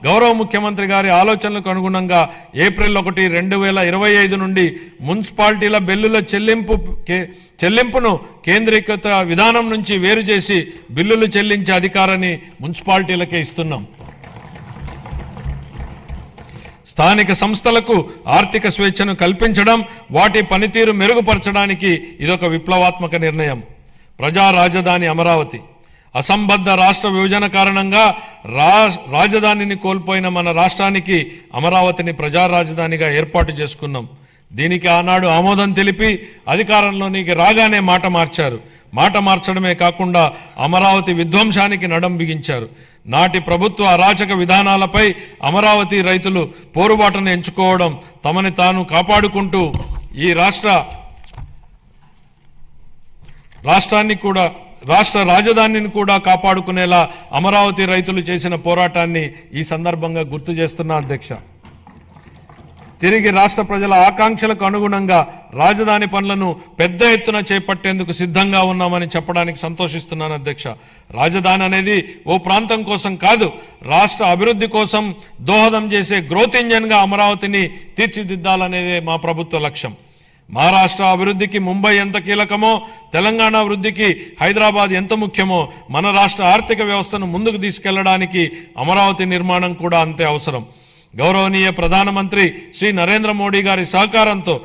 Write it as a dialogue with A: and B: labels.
A: గౌరవ ముఖ్యమంత్రి గారి ఆలోచనలకు అనుగుణంగా ఏప్రిల్ 1, 2025 నుండి మున్సిపాలిటీల బిల్లుల చెల్లింపును కేంద్రీకృత విధానం నుంచి వేరు చేసి బిల్లులు చెల్లించే అధికారాన్ని మున్సిపాలిటీలకే ఇస్తున్నాం. స్థానిక సంస్థలకు ఆర్థిక స్వేచ్ఛను కల్పించడం, వాటి పనితీరు మెరుగుపరచడానికి ఇదొక విప్లవాత్మక నిర్ణయం. ప్రజా రాజధాని అమరావతి. అసంబద్ధ రాష్ట్ర విభజన కారణంగా రాజధానిని కోల్పోయిన మన రాష్ట్రానికి అమరావతిని ప్రజా రాజధానిగా ఏర్పాటు చేసుకున్నాం. దీనికి ఆనాడు ఆమోదం తెలిపి అధికారంలోనికి రాగానే మాట మార్చారు. మాట మార్చడమే కాకుండా అమరావతి విధ్వంసానికి నడం బిగించారు. నాటి ప్రభుత్వ అరాచక విధానాలపై అమరావతి రైతులు పోరుబాటును ఎంచుకోవడం, తమని తాను కాపాడుకుంటూ ఈ రాష్ట్ర రాజధానిని కూడా కాపాడుకునేలా అమరావతి రైతులు చేసిన పోరాటాన్ని ఈ సందర్భంగా గుర్తు చేస్తున్నా అధ్యక్ష. తిరిగి రాష్ట్ర ప్రజల ఆకాంక్షలకు అనుగుణంగా రాజధాని పనులను పెద్ద ఎత్తున చేపట్టేందుకు సిద్ధంగా ఉన్నామని చెప్పడానికి సంతోషిస్తున్నాను అధ్యక్ష. రాజధాని అనేది ఓ ప్రాంతం కోసం కాదు, రాష్ట్ర అభివృద్ధి కోసం దోహదం చేసే గ్రోత్ ఇంజన్గా అమరావతిని తీర్చిదిద్దాలనేదే మా ప్రభుత్వ లక్ష్యం. మహారాష్ట్ర అభివృద్ధికి ముంబై ఎంత కీలకమో, తెలంగాణ అభివృద్ధికి హైదరాబాద్ ఎంత ముఖ్యమో, మన రాష్ట్ర ఆర్థిక వ్యవస్థను ముందుకు తీసుకెళ్లడానికి అమరావతి నిర్మాణం కూడా అంతే అవసరం. గౌరవనీయ ప్రధానమంత్రి శ్రీ నరేంద్ర మోడీ గారి సహకారంతో